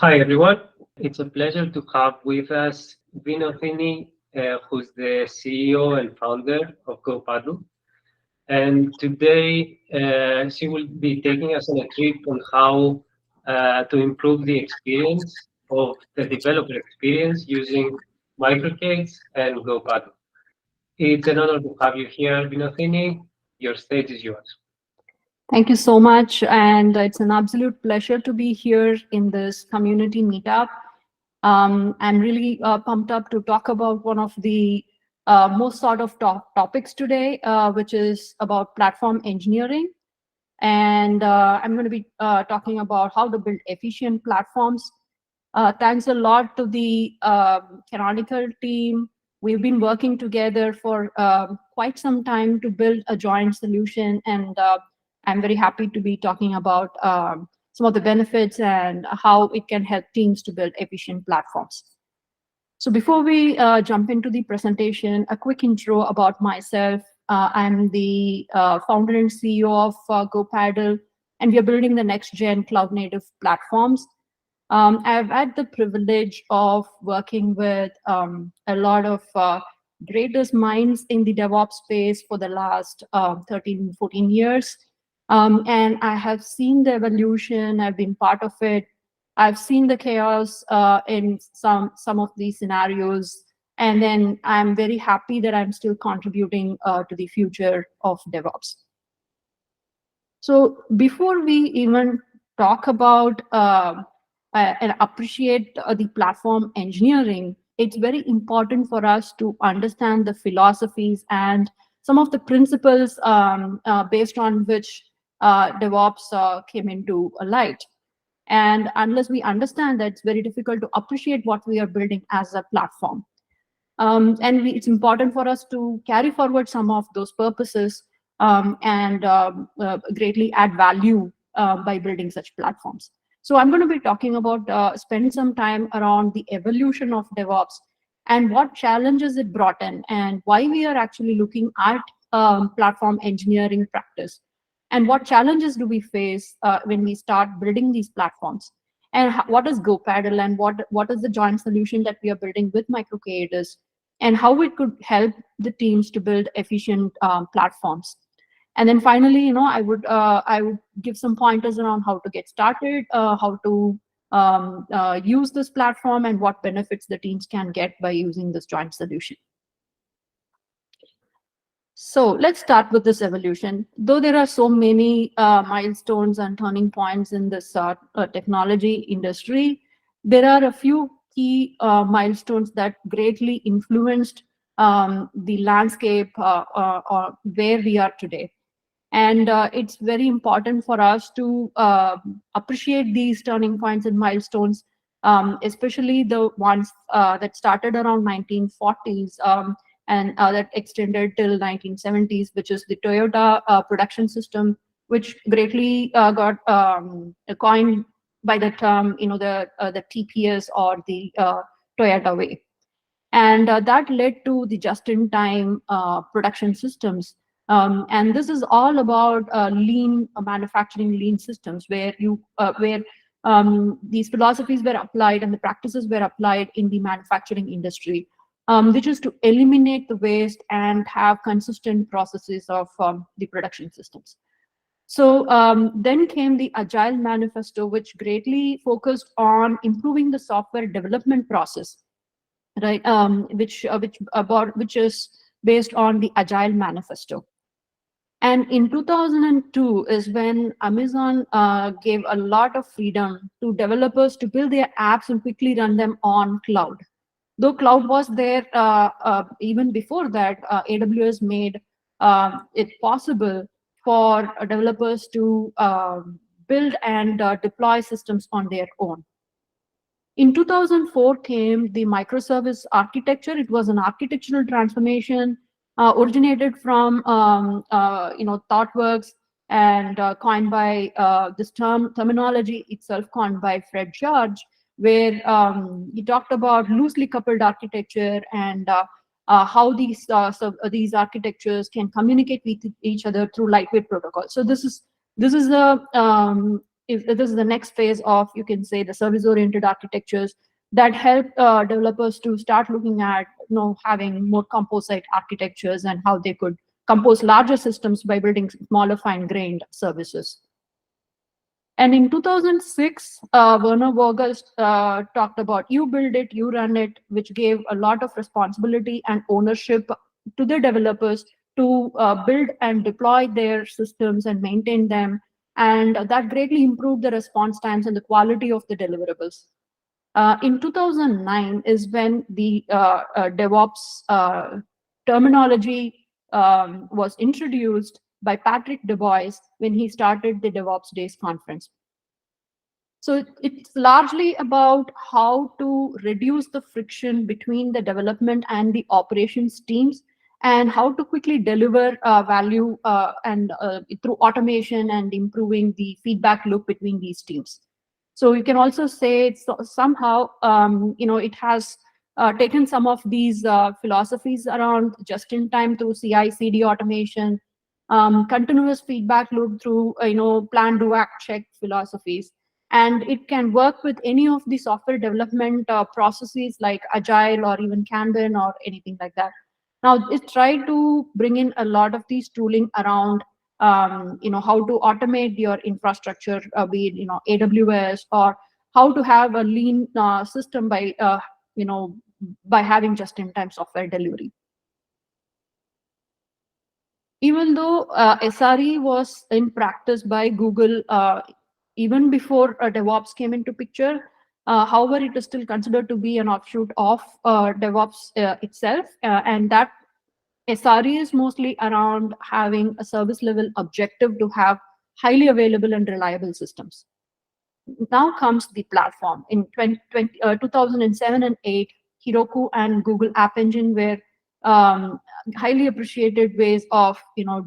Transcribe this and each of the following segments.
Hi everyone, it's a pleasure to have with us Vinothini, who's the CEO and founder of gopaddle. And today she will be taking us on a trip on how to improve the experience of the developer experience using MicorK8s and gopaddle. It's an honor to have you here, Vinothini. Your stage is yours. Thank you so much. And it's an absolute pleasure to be here in this community meetup. I'm really pumped up to talk about one of the most sort of topics today, which is about platform engineering. And I'm going to be talking about how to build efficient platforms. Thanks a lot to the Canonical team. We've been working together for quite some time to build a joint solution, and I'm very happy to be talking about some of the benefits and how it can help teams to build efficient platforms. So before we jump into the presentation, a quick intro about myself. I'm the founder and CEO of gopaddle, and we are building the next-gen cloud-native platforms. I've had the privilege of working with a lot of greatest minds in the DevOps space for the last 13, 14 years. And I have seen the evolution, I've been part of it. I've seen the chaos in some of these scenarios. And then I'm very happy that I'm still contributing to the future of DevOps. So before we even talk about and appreciate the platform engineering, it's very important for us to understand the philosophies and some of the principles based on which DevOps came into light. And unless we understand that, it's very difficult to appreciate what we are building as a platform. It's important for us to carry forward some of those purposes and greatly add value by building such platforms. So I'm going to be talking about spending some time around the evolution of DevOps and what challenges it brought in and why we are actually looking at platform engineering practice and what challenges do we face when we start building these platforms, and what is gopaddle and what is the joint solution that we are building with MicorK8s, and how it could help the teams to build efficient platforms. And then finally, I would give some pointers around how to get started, how to use this platform, and what benefits the teams can get by using this joint solution. So let's start with this evolution. Though there are so many milestones and turning points in this technology industry, there are a few key milestones that greatly influenced the landscape or where we are today. And it's very important for us to appreciate these turning points and milestones, especially the ones that started around 1940s and that extended till 1970s, which is the Toyota production system, which greatly got coined by the term, the TPS or the Toyota way. And that led to the just-in-time production systems. And this is all about lean manufacturing, lean systems, where these philosophies were applied and the practices were applied in the manufacturing industry, which is to eliminate the waste and have consistent processes of the production systems. So then came the Agile Manifesto, which greatly focused on improving the software development process, right? Which is based on the Agile Manifesto. And in 2002 is when Amazon gave a lot of freedom to developers to build their apps and quickly run them on cloud. Though cloud was there even before that, AWS made it possible for developers to build and deploy systems on their own. In 2004 came the microservice architecture. It was an architectural transformation originated from ThoughtWorks and coined by this terminology itself coined by Fred George, where he talked about loosely coupled architecture and how these architectures can communicate with each other through lightweight protocols. So this is a this is the next phase of, you can say, the service-oriented architectures that help developers to start looking at, having more composite architectures and how they could compose larger systems by building smaller, fine-grained services. And in 2006, Werner Vogel talked about you build it, you run it, which gave a lot of responsibility and ownership to the developers to build and deploy their systems and maintain them. And that greatly improved the response times and the quality of the deliverables. In 2009 is when the DevOps terminology was introduced by Patrick Du Bois when he started the DevOps Days conference. So it's largely about how to reduce the friction between the development and the operations teams, and how to quickly deliver value and through automation and improving the feedback loop between these teams. So you can also say it's somehow, it has taken some of these philosophies around just-in-time through CI/CD automation, continuous feedback loop through, plan, do, act, check philosophies. And it can work with any of the software development processes like Agile or even Kanban or anything like that. Now, it's tried to bring in a lot of these tooling around, how to automate your infrastructure, be it, AWS, or how to have a lean system by, by having just-in-time software delivery. Even though SRE was in practice by Google even before DevOps came into picture, however, it is still considered to be an offshoot of DevOps itself, and that SRE is mostly around having a service level objective to have highly available and reliable systems. Now comes the platform. In 2007 and 8, Heroku and Google App Engine were highly appreciated ways of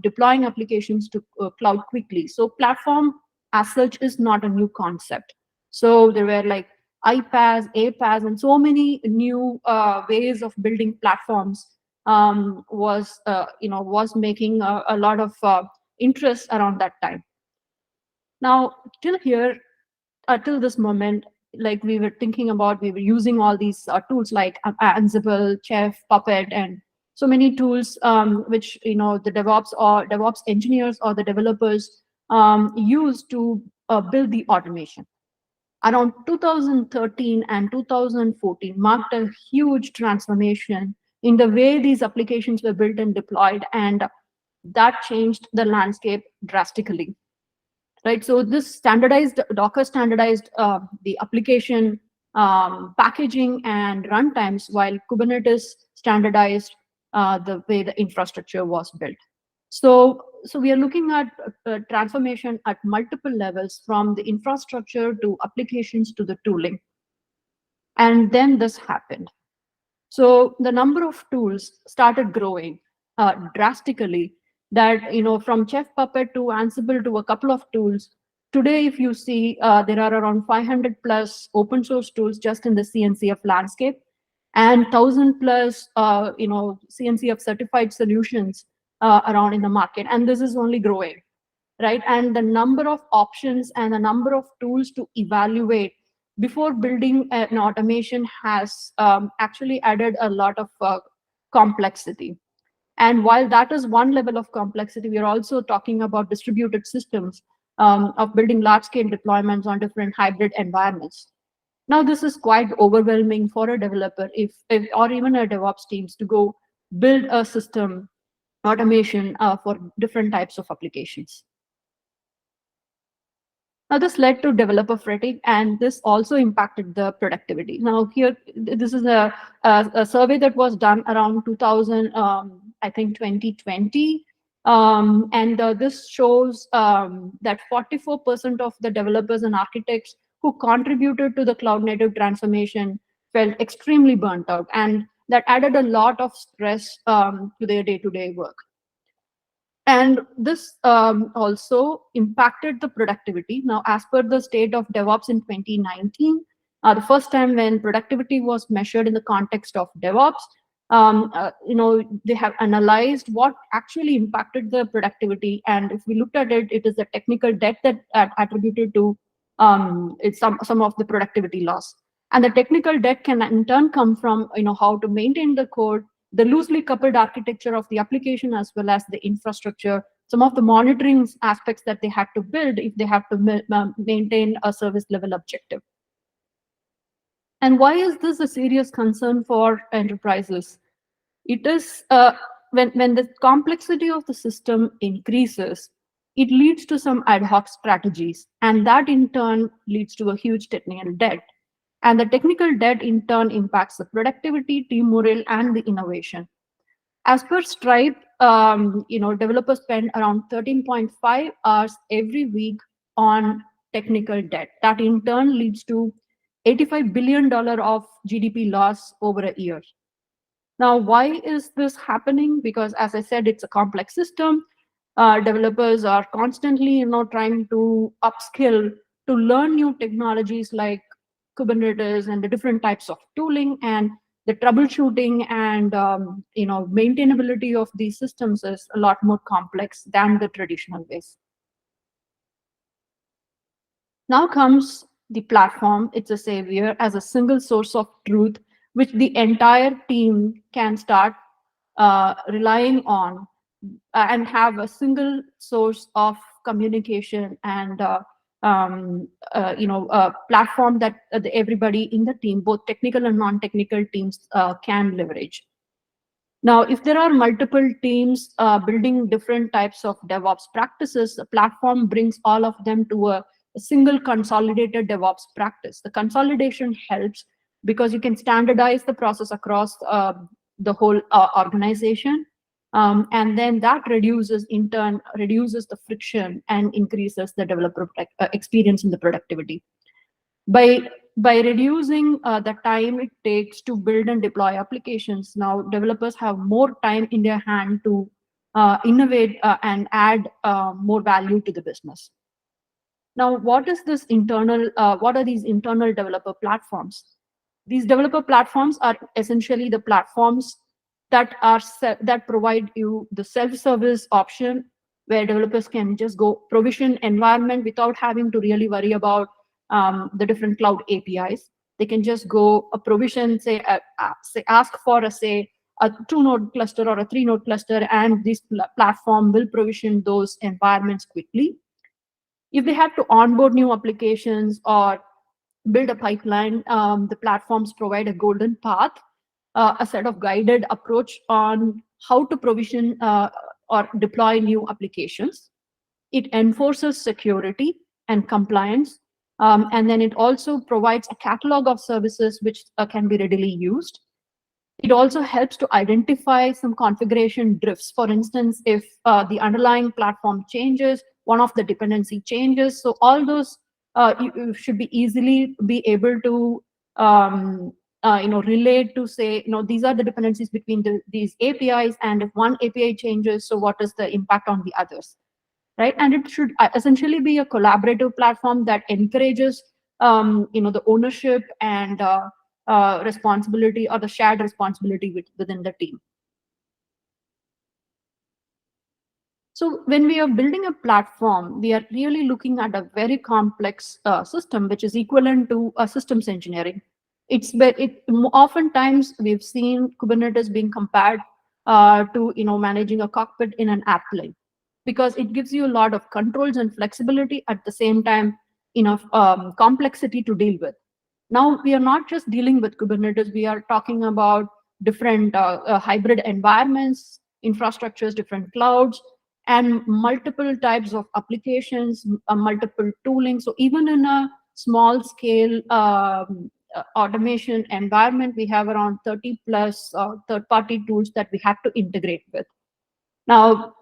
deploying applications to cloud quickly. So platform as such is not a new concept. So there were like iPaaS, APaaS, and so many new ways of building platforms was making a lot of interest around that time. Now, till here, till this moment, like we were thinking about, we were using all these tools like Ansible, Chef, Puppet, and so many tools which the DevOps engineers or the developers use to build the automation. Around 2013 and 2014 marked a huge transformation in the way these applications were built and deployed, and that changed the landscape drastically. Right, so this Docker standardized the application packaging and runtimes, while Kubernetes standardized the way the infrastructure was built. So we are looking at transformation at multiple levels, from the infrastructure to applications to the tooling. And then this happened. So the number of tools started growing drastically, that from Chef, Puppet to Ansible to a couple of tools. Today, if you see, there are around 500 plus open source tools just in the CNCF landscape, and 1,000 plus CNCF certified solutions around in the market, and this is only growing, right? And the number of options and the number of tools to evaluate before building an automation has actually added a lot of complexity. And while that is one level of complexity, we are also talking about distributed systems of building large-scale deployments on different hybrid environments. Now, this is quite overwhelming for a developer or even a DevOps teams to go build a system automation for different types of applications. Now, this led to developer fatigue, and this also impacted the productivity. Now, here, this is a survey that was done around 2000, I think 2020. And this shows that 44% of the developers and architects who contributed to the cloud native transformation felt extremely burnt out, and that added a lot of stress to their day-to-day work. And this also impacted the productivity. Now, as per the state of DevOps in 2019, the first time when productivity was measured in the context of DevOps, they have analyzed what actually impacted the productivity. And if we looked at it, it is the technical debt that attributed to it's some of the productivity loss. And the technical debt can in turn come from how to maintain the code, the loosely coupled architecture of the application, as well as the infrastructure, some of the monitoring aspects that they have to build if they have to maintain a service level objective. And why is this a serious concern for enterprises? It is when the complexity of the system increases, it leads to some ad hoc strategies, and that in turn leads to a huge technical debt. And the technical debt in turn impacts the productivity, team morale, and the innovation. As per Stripe, developers spend around 13.5 hours every week on technical debt. That in turn leads to $85 billion of GDP loss over a year. Now, why is this happening? Because, as I said, it's a complex system. Developers are constantly, trying to upskill to learn new technologies like Kubernetes and the different types of tooling, and the troubleshooting and maintainability of these systems is a lot more complex than the traditional ways. Now comes the platform. It's a savior as a single source of truth, which the entire team can start relying on and have a single source of communication and platform that everybody in the team, both technical and non-technical teams, can leverage. Now, if there are multiple teams building different types of DevOps practices, the platform brings all of them to a single consolidated DevOps practice. The consolidation helps because you can standardize the process across the whole organization. And then that in turn reduces the friction and increases the developer experience and the productivity. By reducing the time it takes to build and deploy applications, now developers have more time in their hand to innovate and add more value to the business. Now, what are these internal developer platforms? These developer platforms are essentially the platforms that provide you the self-service option, where developers can just go provision environment without having to really worry about the different cloud APIs. They can just go provision, ask for a 2-node cluster or a 3-node cluster, and this platform will provision those environments quickly. If they have to onboard new applications or build a pipeline, the platforms provide a golden path, a set of guided approach on how to provision or deploy new applications. It enforces security and compliance, and then it also provides a catalog of services which can be readily used. It also helps to identify some configuration drifts. For instance, if the underlying platform changes, one of the dependency changes. So all those you should be easily be able to relate to say, these are the dependencies between these APIs, and if one API changes, so what is the impact on the others, right? And it should essentially be a collaborative platform that encourages the ownership and responsibility, or the shared responsibility within the team. So when we are building a platform, we are really looking at a very complex system, which is equivalent to a systems engineering. Oftentimes we've seen Kubernetes being compared to managing a cockpit in an airplane, because it gives you a lot of controls and flexibility, at the same time enough complexity to deal with. Now, we are not just dealing with Kubernetes, we are talking about different hybrid environments, infrastructures, different clouds, and multiple types of applications, multiple tooling. So even in a small scale automation environment, we have around 30 plus third-party tools that we have to integrate with. Now,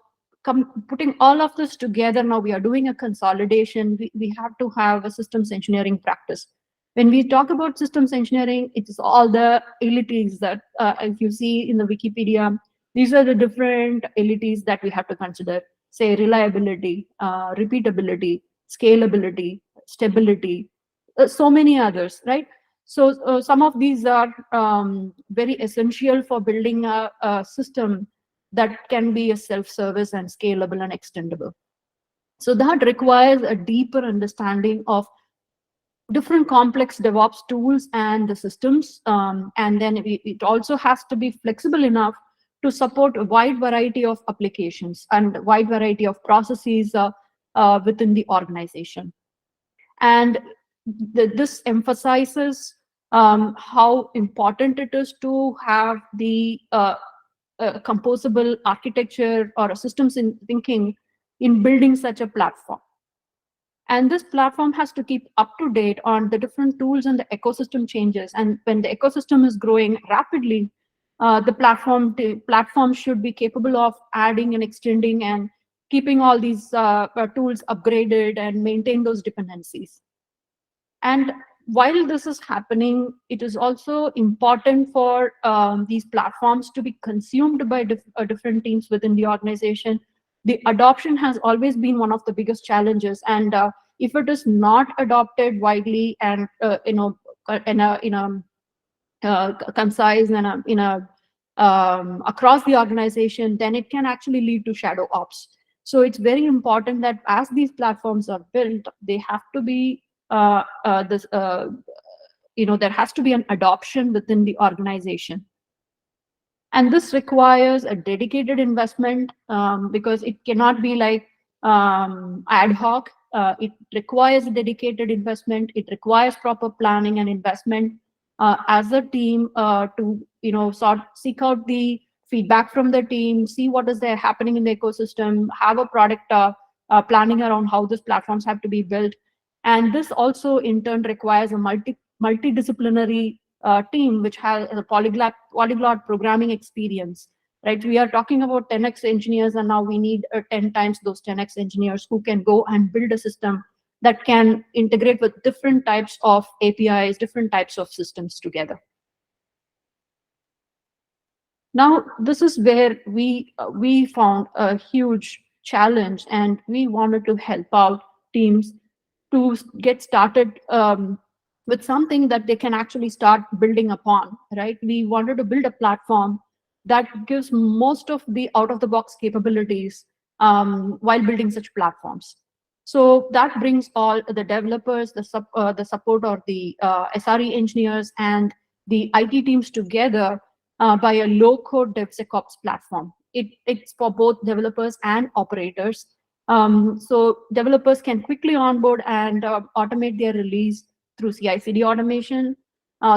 putting all of this together, now we are doing a consolidation. We have to have a systems engineering practice. When we talk about systems engineering, it is all the entities that, if you see in the Wikipedia, these are the different entities that we have to consider, say reliability, repeatability, scalability, stability, so many others, right? So some of these are very essential for building a system that can be a self-service and scalable and extendable. So that requires a deeper understanding of different complex DevOps tools and the systems. And then it also has to be flexible enough to support a wide variety of applications and a wide variety of processes within the organization. And this emphasizes how important it is to have the composable architecture or a systems in thinking in building such a platform. And this platform has to keep up to date on the different tools and the ecosystem changes. And when the ecosystem is growing rapidly, the platform should be capable of adding and extending and keeping all these tools upgraded and maintain those dependencies. And while this is happening, it is also important for these platforms to be consumed by different teams within the organization. The adoption has always been one of the biggest challenges, and if it is not adopted widely and in a concise and across the organization, then it can actually lead to shadow ops. So it's very important that as these platforms are built, they have to be there has to be an adoption within the organization. And this requires a dedicated investment because it cannot be like ad hoc. It requires a dedicated investment. It requires proper planning and investment as a team to seek out the feedback from the team, see what is there happening in the ecosystem, have a product planning around how these platforms have to be built. And this also in turn requires a multidisciplinary team which has a polyglot programming experience, right? We are talking about 10x engineers, and now we need 10 times those 10x engineers who can go and build a system that can integrate with different types of APIs, different types of systems together. Now, this is where we found a huge challenge, and we wanted to help out teams to get started with something that they can actually start building upon, right? We wanted to build a platform that gives most of the out-of-the-box capabilities while building such platforms. So that brings all the developers, the support or the SRE engineers and the IT teams together by a low-code DevSecOps platform. It's for both developers and operators. So developers can quickly onboard and automate their release through CI/CD automation.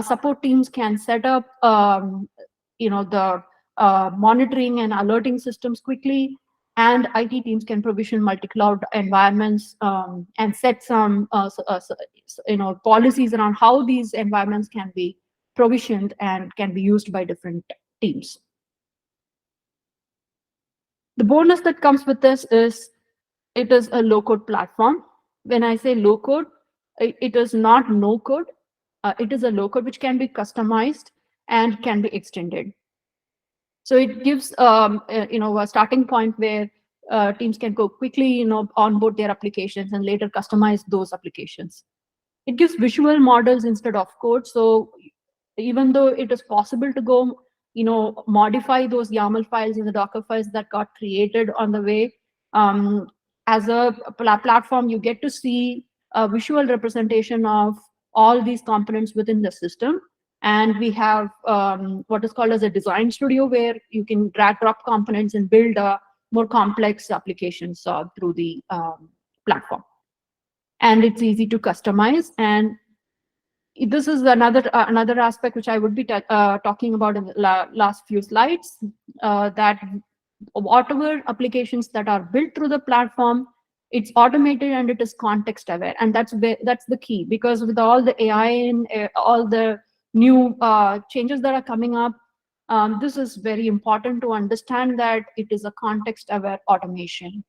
Support teams can set up, the monitoring and alerting systems quickly, and IT teams can provision multi-cloud environments and set some, policies around how these environments can be provisioned and can be used by different teams. The bonus that comes with this is it is a low-code platform. When I say low-code, it is not no-code. It is a low-code which can be customized and can be extended. So it gives a starting point where teams can go quickly onboard their applications and later customize those applications. It gives visual models instead of code. So even though it is possible to go modify those YAML files in the Docker files that got created on the way, as a platform, you get to see a visual representation of all these components within the system. And we have what is called as a design studio, where you can drag drop components and build more complex applications through the platform. And it's easy to customize. And this is another aspect which I would be talking about in the last few slides, that whatever applications that are built through the platform, it's automated and it is context aware. And that's the key, because with all the AI and all the new changes that are coming up, this is very important to understand that it is a context aware automation.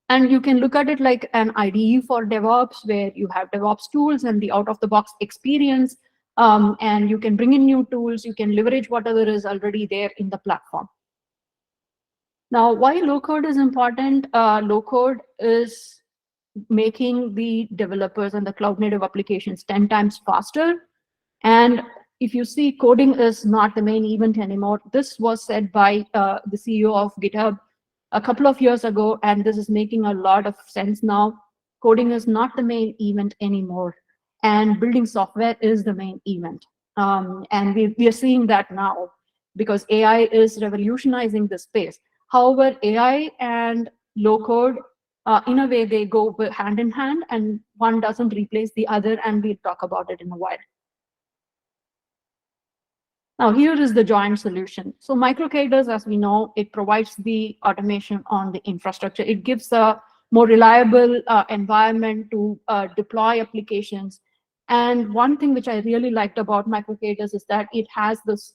And you can look at it like an IDE for DevOps, where you have DevOps tools and the out-of-the-box experience, and you can bring in new tools, you can leverage whatever is already there in the platform. Now, why low-code is important? Low-code is making the developers and the cloud-native applications 10 times faster. And if you see, coding is not the main event anymore. This was said by the CEO of GitHub a couple of years ago, and this is making a lot of sense now. Coding is not the main event anymore. and building software is the main event. And we are seeing that now because AI is revolutionizing the space. However, AI and low code, in a way, they go hand in hand, and one doesn't replace the other, and we'll talk about it in a while. Now, here is the joint solution. So MicorK8s, as we know, it provides the automation on the infrastructure. It gives a more reliable environment to deploy applications. And one thing which I really liked about MicorK8s is that it has this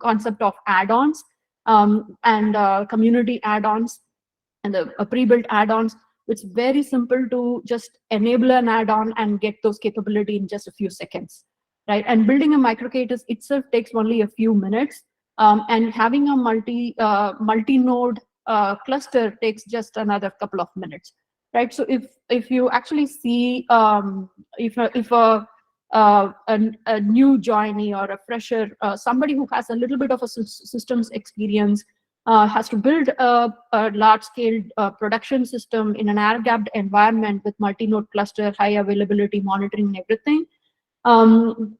concept of add-ons and community add-ons and the pre-built add-ons. It's very simple to just enable an add-on and get those capability in just a few seconds. Right, and building a MicorK8s itself takes only a few minutes, and having a multi-node cluster takes just another couple of minutes. Right, so if you actually see if a new joinee or a fresher, somebody who has a little bit of a systems experience, has to build a large-scale production system in an air-gapped environment with multi-node cluster, high availability monitoring, and everything.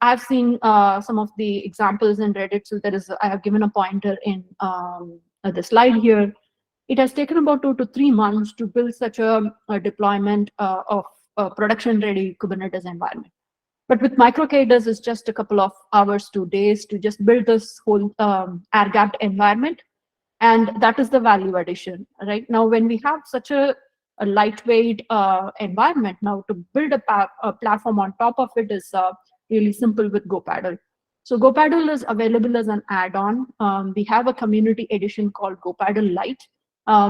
I've seen some of the examples in Reddit. So I have given a pointer in the slide here. It has taken about 2 to 3 months to build such a deployment of a production-ready Kubernetes environment. But with MicorK8s, it's just a couple of hours to days to just build this whole air-gapped environment. And that is the value addition, right? Now, when we have such a lightweight environment, now to build a platform on top of it is really simple with gopaddle. So gopaddle is available as an add-on. We have a community edition called gopaddle Lite,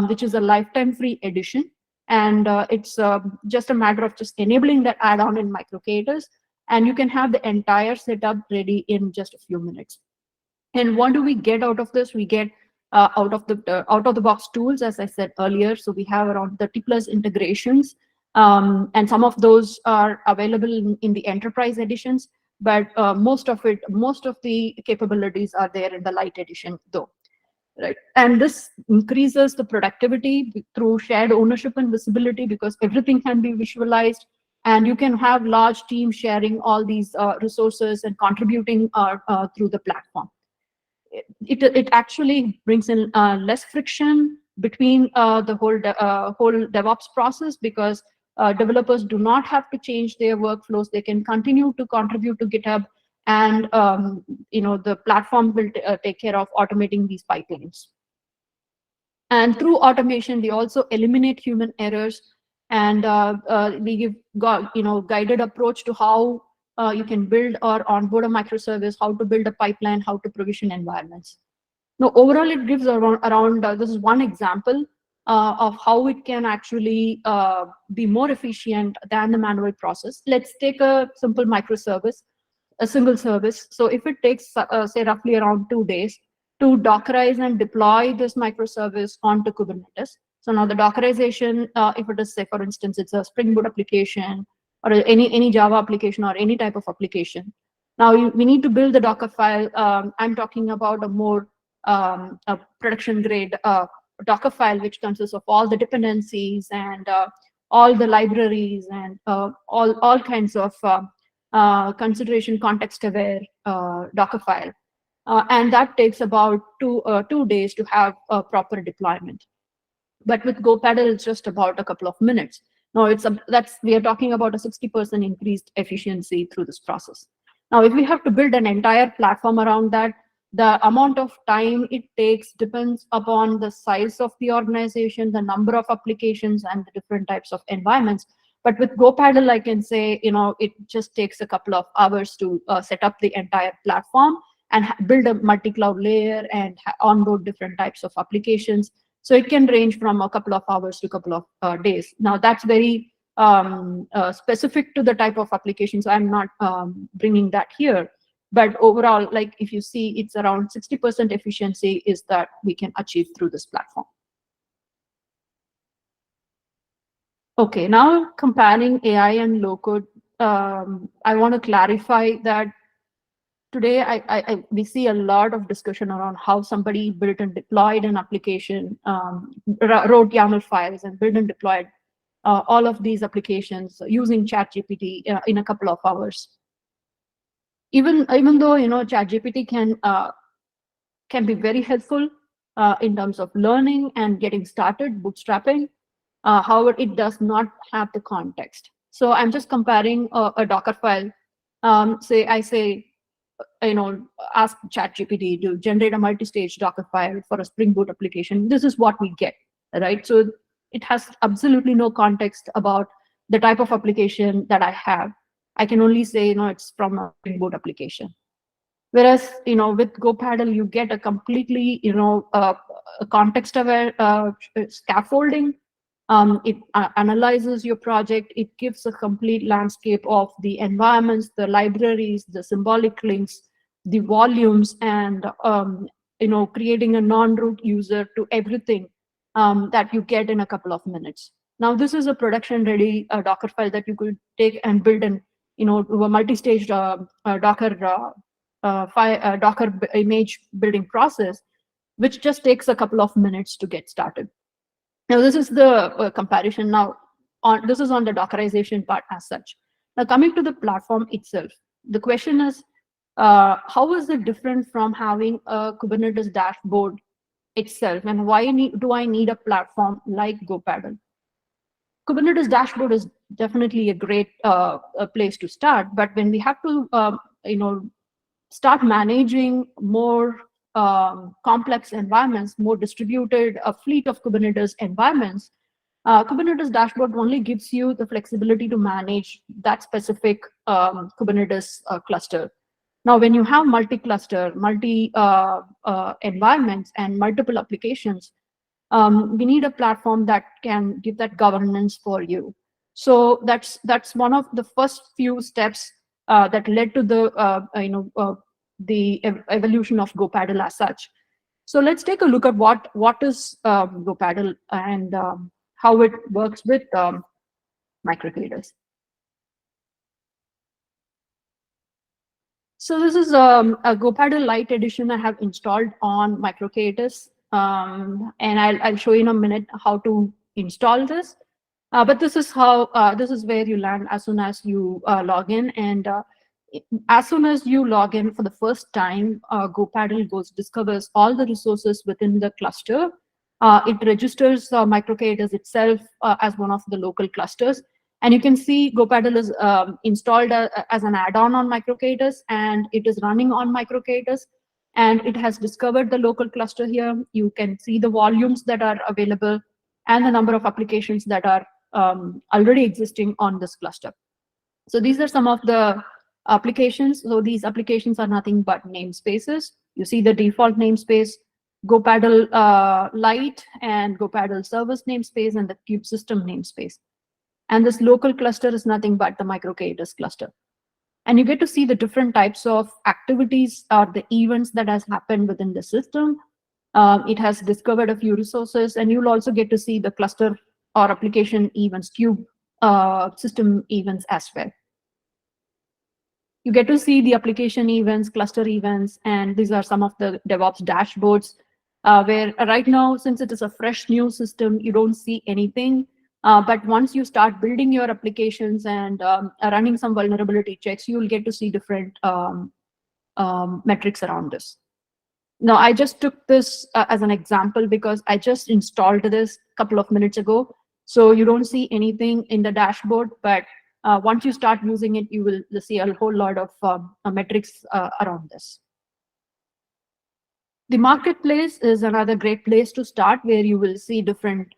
which is a lifetime free edition. And it's just a matter of just enabling that add-on in MicorK8s, and you can have the entire setup ready in just a few minutes. And what do we get out of this? We get out of the box tools, as I said earlier. So we have around 30+ integrations, and some of those are available in the enterprise editions, but most of the capabilities are there in the light edition though. Right, and this increases the productivity through shared ownership and visibility because everything can be visualized, and you can have large teams sharing all these resources and contributing through the platform. It actually brings in less friction between the whole DevOps process because developers do not have to change their workflows. They can continue to contribute to GitHub, and the platform will take care of automating these pipelines. And through automation, we also eliminate human errors, and we give guided approach to how you can build or onboard a microservice, how to build a pipeline, how to provision environments. Now, overall, it gives around this is one example of how it can actually be more efficient than the manual process. Let's take a simple microservice, a single service. So if it takes, say, roughly around 2 days to Dockerize and deploy this microservice onto Kubernetes. So now the Dockerization, if it is, say, for instance, it's a Spring Boot application, or any Java application or any type of application. Now we need to build the Docker file. I'm talking about a more production grade Docker file, which consists of all the dependencies and all the libraries and all kinds of consideration context aware Docker file. And that takes about 2 days to have a proper deployment. But with gopaddle, it's just about a couple of minutes. Now we are talking about a 60% increased efficiency through this process. Now, if we have to build an entire platform around that, the amount of time it takes depends upon the size of the organization, the number of applications, and the different types of environments. But with gopaddle, I can say, it just takes a couple of hours to set up the entire platform and build a multi-cloud layer and onboard different types of applications. So it can range from a couple of hours to a couple of days. Now, that's very specific to the type of application, so I'm not bringing that here. But overall, like if you see, it's around 60% efficiency is that we can achieve through this platform. Okay, now comparing AI and low-code, I want to clarify that today we see a lot of discussion around how somebody built and deployed an application, wrote YAML files and built and deployed. all of these applications using ChatGPT in a couple of hours. Even though ChatGPT can be very helpful in terms of learning and getting started, bootstrapping. However, it does not have the context. So I'm just comparing a Docker file. I say, ask ChatGPT to generate a multi-stage Docker file for a Spring Boot application. This is what we get, right? So it has absolutely no context about the type of application that I have. I can only say, it's from a Spring Boot application. Whereas, with gopaddle, you get a completely, context-aware scaffolding. It analyzes your project. It gives a complete landscape of the environments, the libraries, the symbolic links, the volumes, and creating a non-root user to everything that you get in a couple of minutes. Now, this is a production-ready Docker file that you could take and build and do a multi-stage Docker Docker image building process, which just takes a couple of minutes to get started. Now, this is the comparison. Now, this is on the Dockerization part as such. Now, coming to the platform itself, the question is, how is it different from having a Kubernetes dashboard itself, and why do I need a platform like gopaddle? Kubernetes dashboard is definitely a great place to start, but when we have to, start managing more complex environments, more distributed, a fleet of Kubernetes environments, Kubernetes dashboard only gives you the flexibility to manage that specific Kubernetes cluster. Now, when you have multi-cluster, environments and multiple applications, we need a platform that can give that governance for you. So that's one of the first few steps that led to the evolution of gopaddle as such. So let's take a look at what is gopaddle and how it works with MicorK8s. So this is a gopaddle Lite edition I have installed on MicorK8s, and I'll show you in a minute how to install this. But this is how this is where you land as soon as you log in, and as soon as you log in for the first time, gopaddle discovers all the resources within the cluster. It registers MicorK8s itself as one of the local clusters. And you can see gopaddle is installed as an add-on on MicorK8s, and it is running on MicorK8s. And it has discovered the local cluster here. You can see the volumes that are available and the number of applications that are already existing on this cluster. So these are some of the applications. So these applications are nothing but namespaces. You see the default namespace, gopaddle Lite and gopaddle service namespace, and the kube system namespace. And this local cluster is nothing but the MicorK8s cluster. And you get to see the different types of activities or the events that has happened within the system. It has discovered a few resources, and you'll also get to see the cluster or application events, kube system events as well. You get to see the application events, cluster events, and these are some of the DevOps dashboards, where right now, since it is a fresh new system, you don't see anything. But once you start building your applications and running some vulnerability checks, you'll get to see different metrics around this. Now, I just took this as an example because I just installed this a couple of minutes ago. So you don't see anything in the dashboard, but once you start using it, you will see a whole lot of metrics around this. The marketplace is another great place to start, where you will see different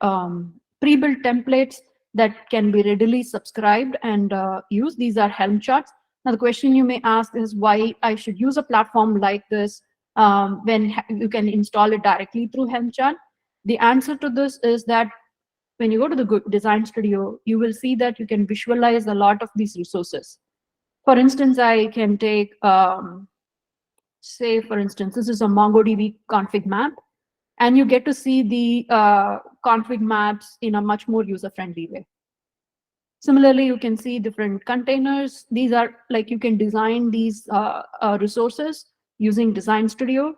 pre-built templates that can be readily subscribed and used. These are Helm charts. Now, the question you may ask is why I should use a platform like this when you can install it directly through Helm chart. The answer to this is that when you go to the Design Studio, you will see that you can visualize a lot of these resources. For instance, I can take, say, for instance, this is a MongoDB config map. And you get to see the config maps in a much more user-friendly way. Similarly, you can see different containers. These are like you can design these resources using Design Studio.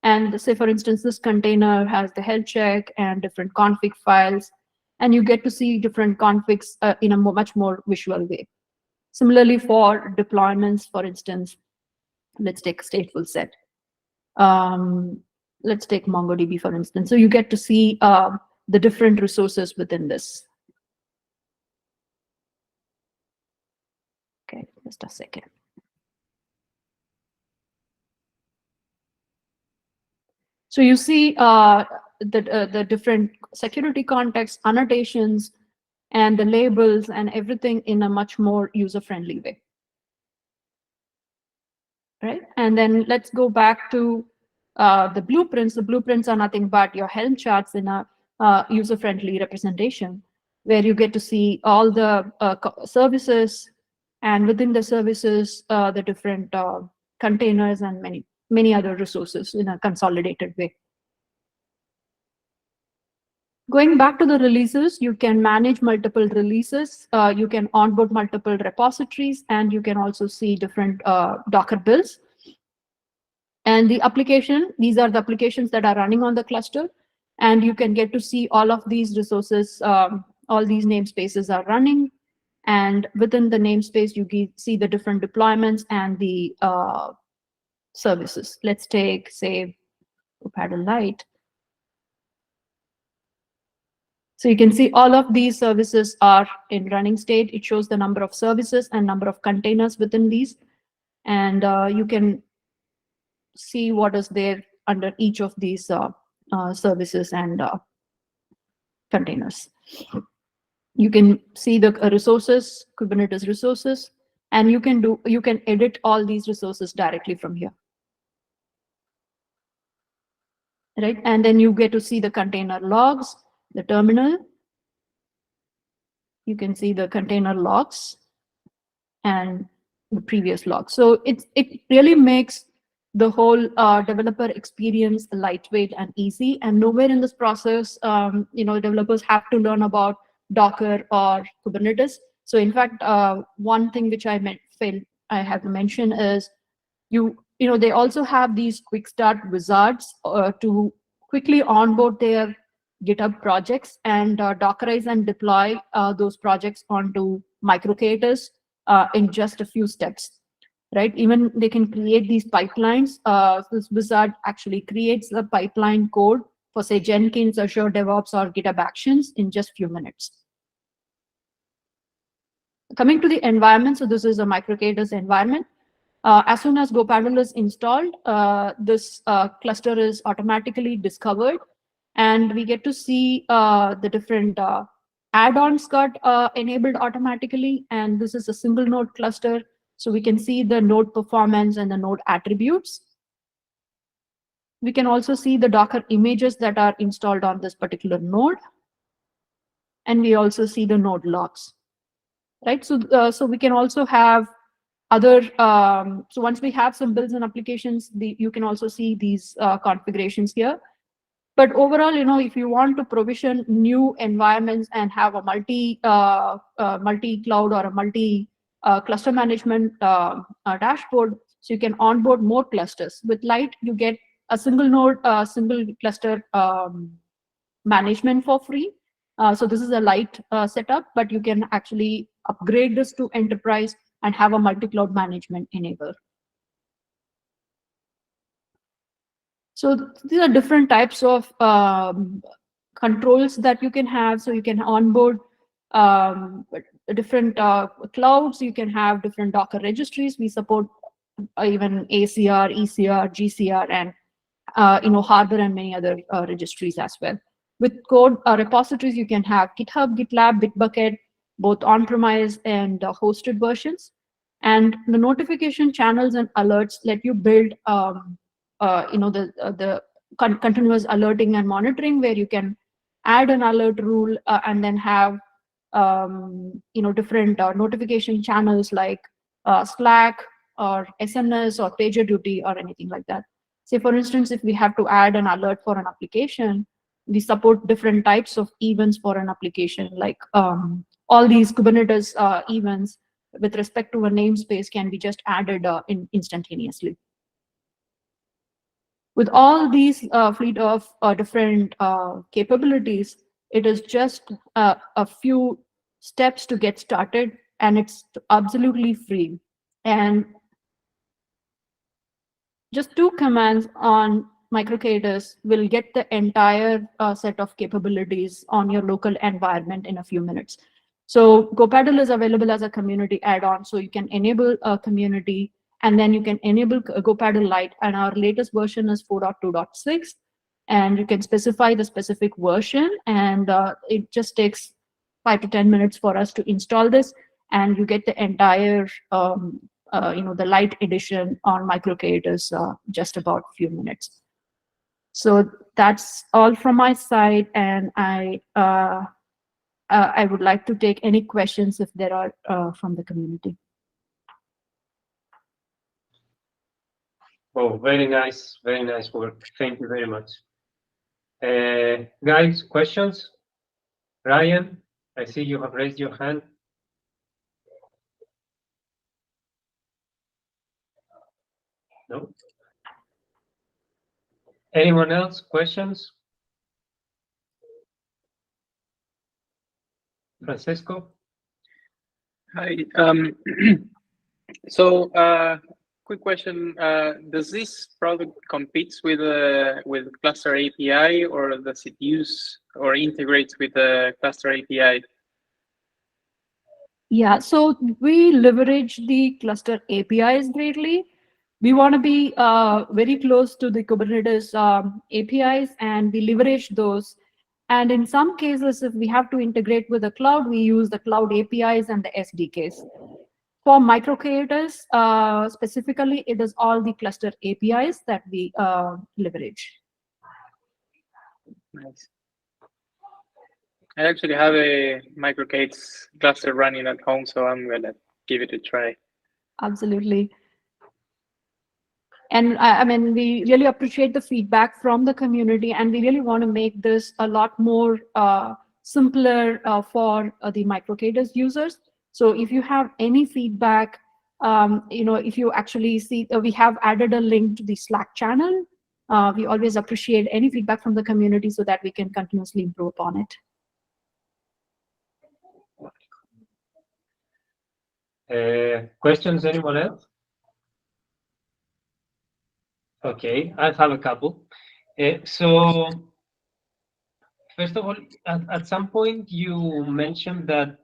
And say, for instance, this container has the health check and different config files. and you get to see different configs in a much more visual way. Similarly, for deployments, for instance, let's take stateful set. Let's take MongoDB, for instance. So you get to see the different resources within this. Okay, just a second. So you see the different security contexts, annotations, and the labels and everything in a much more user-friendly way. Right? And then let's go back to the blueprints. The blueprints are nothing but your Helm charts in a user-friendly representation, where you get to see all the services, and within the services, the different containers and many other resources in a consolidated way. Going back to the releases, you can manage multiple releases, you can onboard multiple repositories, and you can also see different Docker builds. And the application, these are the applications that are running on the cluster, and you can get to see all of these resources, all these namespaces are running, and within the namespace, you see the different deployments and the services. Let's take, say, gopaddle Lite. So you can see all of these services are in running state. It shows the number of services and number of containers within these. And you can see what is there under each of these services and containers. You can see the resources, Kubernetes resources, and you can edit all these resources directly from here. Right? And then you get to see the container logs, the terminal. You can see the container logs and the previous log. So it really makes the whole developer experience lightweight and easy. And nowhere in this process, developers have to learn about Docker or Kubernetes. So in fact, one thing which I have to mention is they also have these quick start wizards to quickly onboard their GitHub projects and Dockerize and deploy those projects onto MicorK8s in just a few steps, right? Even they can create these pipelines. This wizard actually creates the pipeline code for, say, Jenkins, Azure DevOps, or GitHub Actions in just a few minutes. Coming to the environment, so this is a MicorK8s environment. As soon as gopaddle is installed, this cluster is automatically discovered, and we get to see the different add-ons got enabled automatically, and this is a single node cluster, so we can see the node performance and the node attributes. We can also see the Docker images that are installed on this particular node, and we also see the node logs, right? So we can also have other, so once we have some builds and applications, you can also see these configurations here. But overall, if you want to provision new environments and have a multi-cloud or a multi-cluster management dashboard, so you can onboard more clusters. With Lite, you get a single node, single cluster management for free. So this is a Lite setup, but you can actually upgrade this to enterprise and have a multi-cloud management enabled. So these are different types of controls that you can have. So you can onboard different clouds. You can have different Docker registries. We support even ACR, ECR, GCR, and Harbor and many other registries as well. With code repositories, you can have GitHub, GitLab, Bitbucket, both on-premise and hosted versions. And the notification channels and alerts let you build the continuous alerting and monitoring, where you can add an alert rule and then have different notification channels like Slack or SNS or PagerDuty or anything like that. Say, for instance, if we have to add an alert for an application, we support different types of events for an application, like all these Kubernetes events with respect to a namespace can be just added instantaneously. With all these fleet of different capabilities, It is just a few steps to get started, and it's absolutely free. And just 2 commands on MicorK8s will get the entire set of capabilities on your local environment in a few minutes. So gopaddle is available as a community add-on, so you can enable a community, and then you can enable gopaddle Lite, and our latest version is 4.2.6, and you can specify the specific version, and it just takes 5 to 10 minutes for us to install this, and you get the entire the light edition on MicorK8 is just about a few minutes. So that's all from my side, and I would like to take any questions if there are from the community. Oh, very nice work. Thank you very much. Guys, questions? Ryan, I see you have raised your hand. No? Anyone else? Questions? Francisco? Hi. So, quick question: does this product competes with Cluster API, or does it use or integrates with the Cluster API? Yeah, so we leverage the cluster APIs greatly. We want to be very close to the Kubernetes APIs, and we leverage those. And in some cases, if we have to integrate with the cloud, we use the cloud APIs and the SDKs. For MicorK8s, specifically, it is all the cluster APIs that we leverage. Nice. I actually have a MicorK8s cluster running at home, so I'm gonna give it a try. Absolutely. And I mean, we really appreciate the feedback from the community, and we really want to make this a lot more simpler for the MicorK8s users. So if you have any feedback, if you actually see, we have added a link to the Slack channel. We always appreciate any feedback from the community so that we can continuously improve upon it. Questions, anyone else? Okay, I have a couple. So, first of all, at some point you mentioned that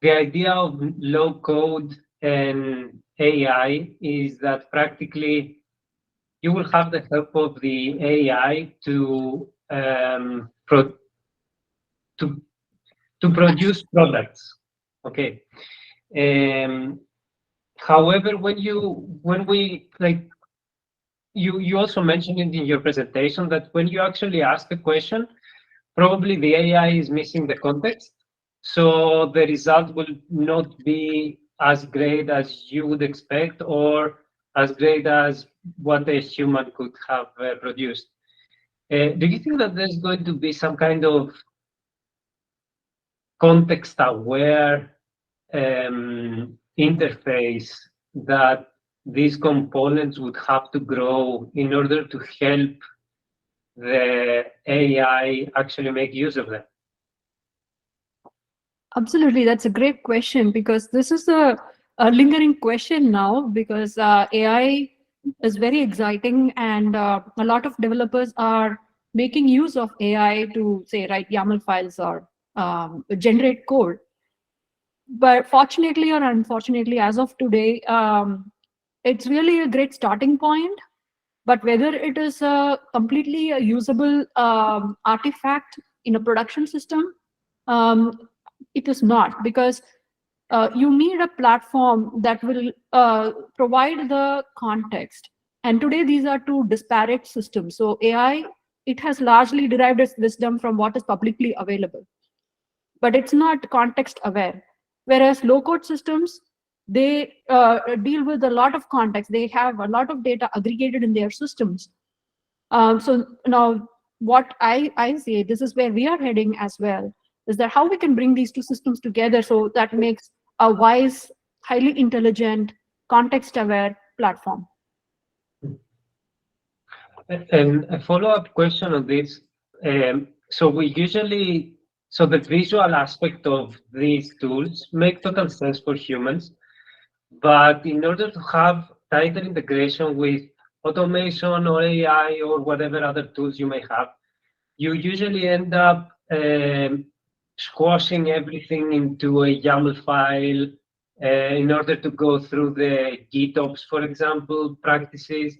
the idea of low code and AI is that practically you will have the help of the AI to produce products. Okay. However, you also mentioned it in your presentation that when you actually ask a question, probably the AI is missing the context, so the result will not be as great as you would expect or as great as what a human could have produced. Do you think that there's going to be some kind of context-aware interface that these components would have to grow in order to help the AI actually make use of them? Absolutely, that's a great question, because this is a lingering question now, because AI is very exciting, and a lot of developers are making use of AI to, say, write YAML files or generate code. But fortunately or unfortunately, as of today, it's really a great starting point. But whether it is a completely usable artifact in a production system, it is not, because you need a platform that will provide the context. And today, these are two disparate systems. So AI, it has largely derived its wisdom from what is publicly available, but it's not context aware. Whereas low-code systems, they deal with a lot of context. They have a lot of data aggregated in their systems. So now what I say, this is where we are heading as well, is that how we can bring these two systems together so that makes a wise, highly intelligent, context-aware platform. And a follow-up question on this. So the visual aspect of these tools make total sense for humans, but in order to have tighter integration with automation or AI or whatever other tools you may have, you usually end up squashing everything into a YAML file in order to go through the GitOps, for example, practices.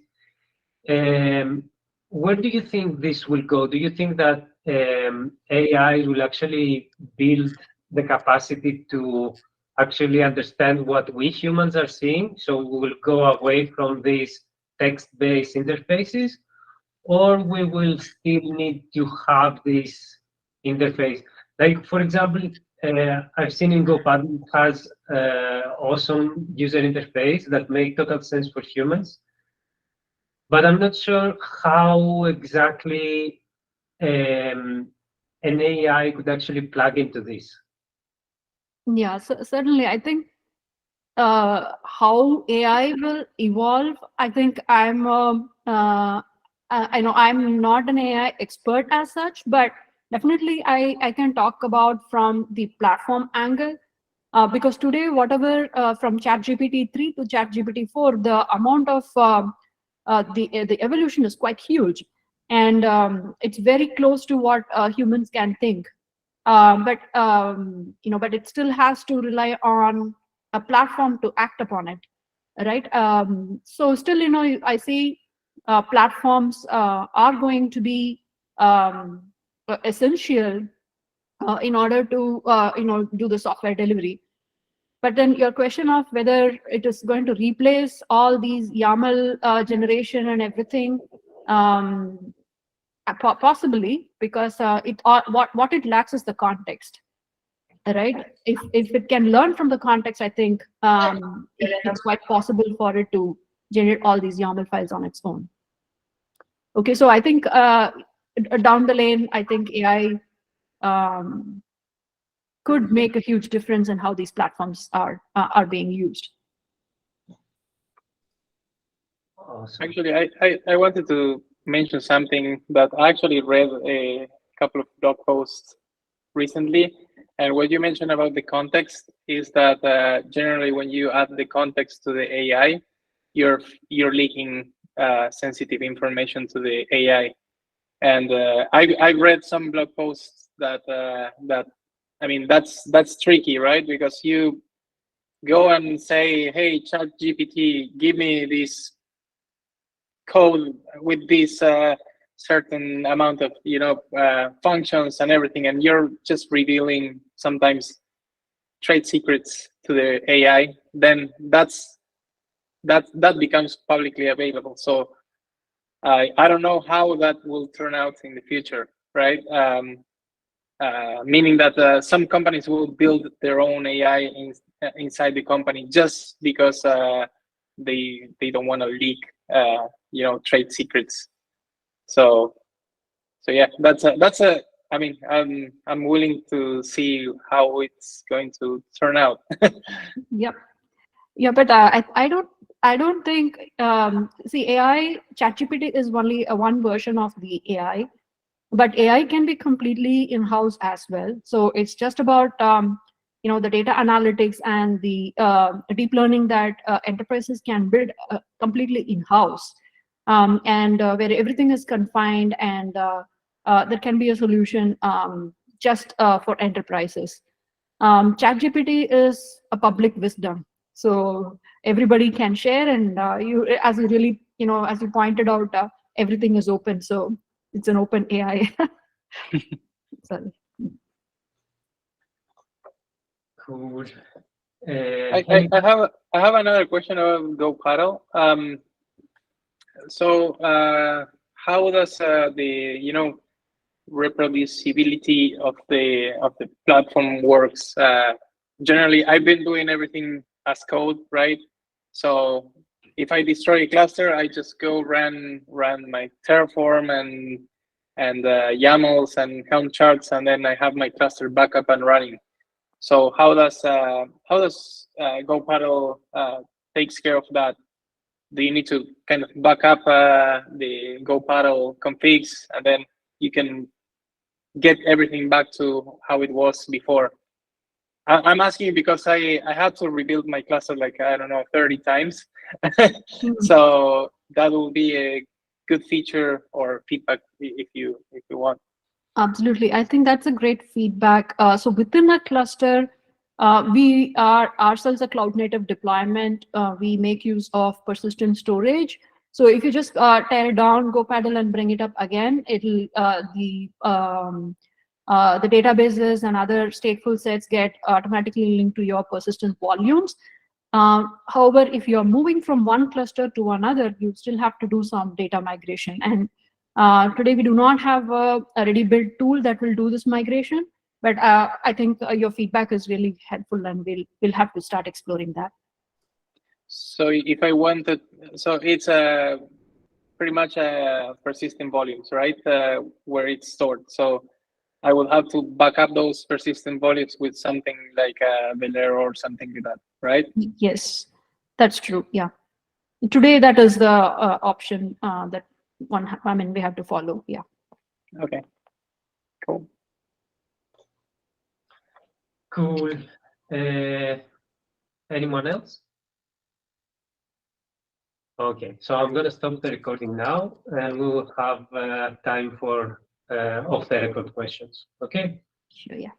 Where do you think this will go? Do you think that AI will actually build the capacity to actually understand what we humans are seeing? So we will go away from these text-based interfaces, or we will still need to have this interface. Like, for example, I've seen in gopaddle has awesome user interface that make total sense for humans, but I'm not sure how exactly an AI could actually plug into this. Yeah, so certainly. I think how AI will evolve, I think I know I'm not an AI expert as such, but definitely I can talk about from the platform angle. Because today, whatever from ChatGPT 3 to ChatGPT 4, the amount of the evolution is quite huge, and it's very close to what humans can think. But it still has to rely on a platform to act upon it, right? So still, I see platforms are going to be essential in order to do the software delivery. But then your question of whether it is going to replace all these YAML generation and everything, possibly, because what it lacks is the context, right? If it can learn from the context, I think it's quite possible for it to generate all these YAML files on its own. Okay, so I think down the lane, I think AI could make a huge difference in how these platforms are being used. Awesome. Actually, I wanted to mention something that I actually read a couple of blog posts recently. And what you mentioned about the context is that generally when you add the context to the AI, you're leaking sensitive information to the AI. And I read some blog posts that I mean that's tricky, right? Because you go and say, hey, ChatGPT, give me this code with this certain amount of functions and everything, and you're just revealing sometimes trade secrets to the AI, then that becomes publicly available. So I don't know how that will turn out in the future, right? Meaning that some companies will build their own AI inside the company just because they don't want to leak trade secrets. So yeah, that's a I mean, I'm willing to see how it's going to turn out. Yep. Yeah, but I don't think see, AI ChatGPT is only one version of the AI, but AI can be completely in-house as well. So it's just about the data analytics and the deep learning that enterprises can build completely in-house, and where everything is confined, and there can be a solution just for enterprises. ChatGPT is a public wisdom, so everybody can share, and as you pointed out, everything is open, so it's an open AI. Sorry. Cool. I have another question about gopaddle. So how does the reproducibility of the platform works? Generally, I've been doing everything as code, right? So if I destroy a cluster, I just go run my Terraform and YAMLs and Helm charts, and then I have my cluster back up and running. So how does gopaddle takes care of that? Do you need to kind of back up the gopaddle configs, and then you can get everything back to how it was before. I'm asking because I had to rebuild my cluster like, I don't know, 30 times. So that will be a good feature or feedback if you want. Absolutely. I think that's a great feedback. So within a cluster, we are ourselves a cloud native deployment. We make use of persistent storage. So if you just tear it down, gopaddle and bring it up again, it'll the databases and other stateful sets get automatically linked to your persistent volumes. However, if you're moving from one cluster to another, you still have to do some data migration. And today we do not have a ready-built tool that will do this migration, but I think your feedback is really helpful, and we'll have to start exploring that. So if I wanted, so it's pretty much persistent volumes, right? Where it's stored. So I will have to back up those persistent volumes with something like Velero or something like that, right? Yes, that's true. Yeah. Today, that is the option that we have to follow. Yeah. Okay, cool. Cool. Anyone else? Okay, so I'm going to stop the recording now, and we will have time for off-the-record questions. Okay? Sure. Yeah.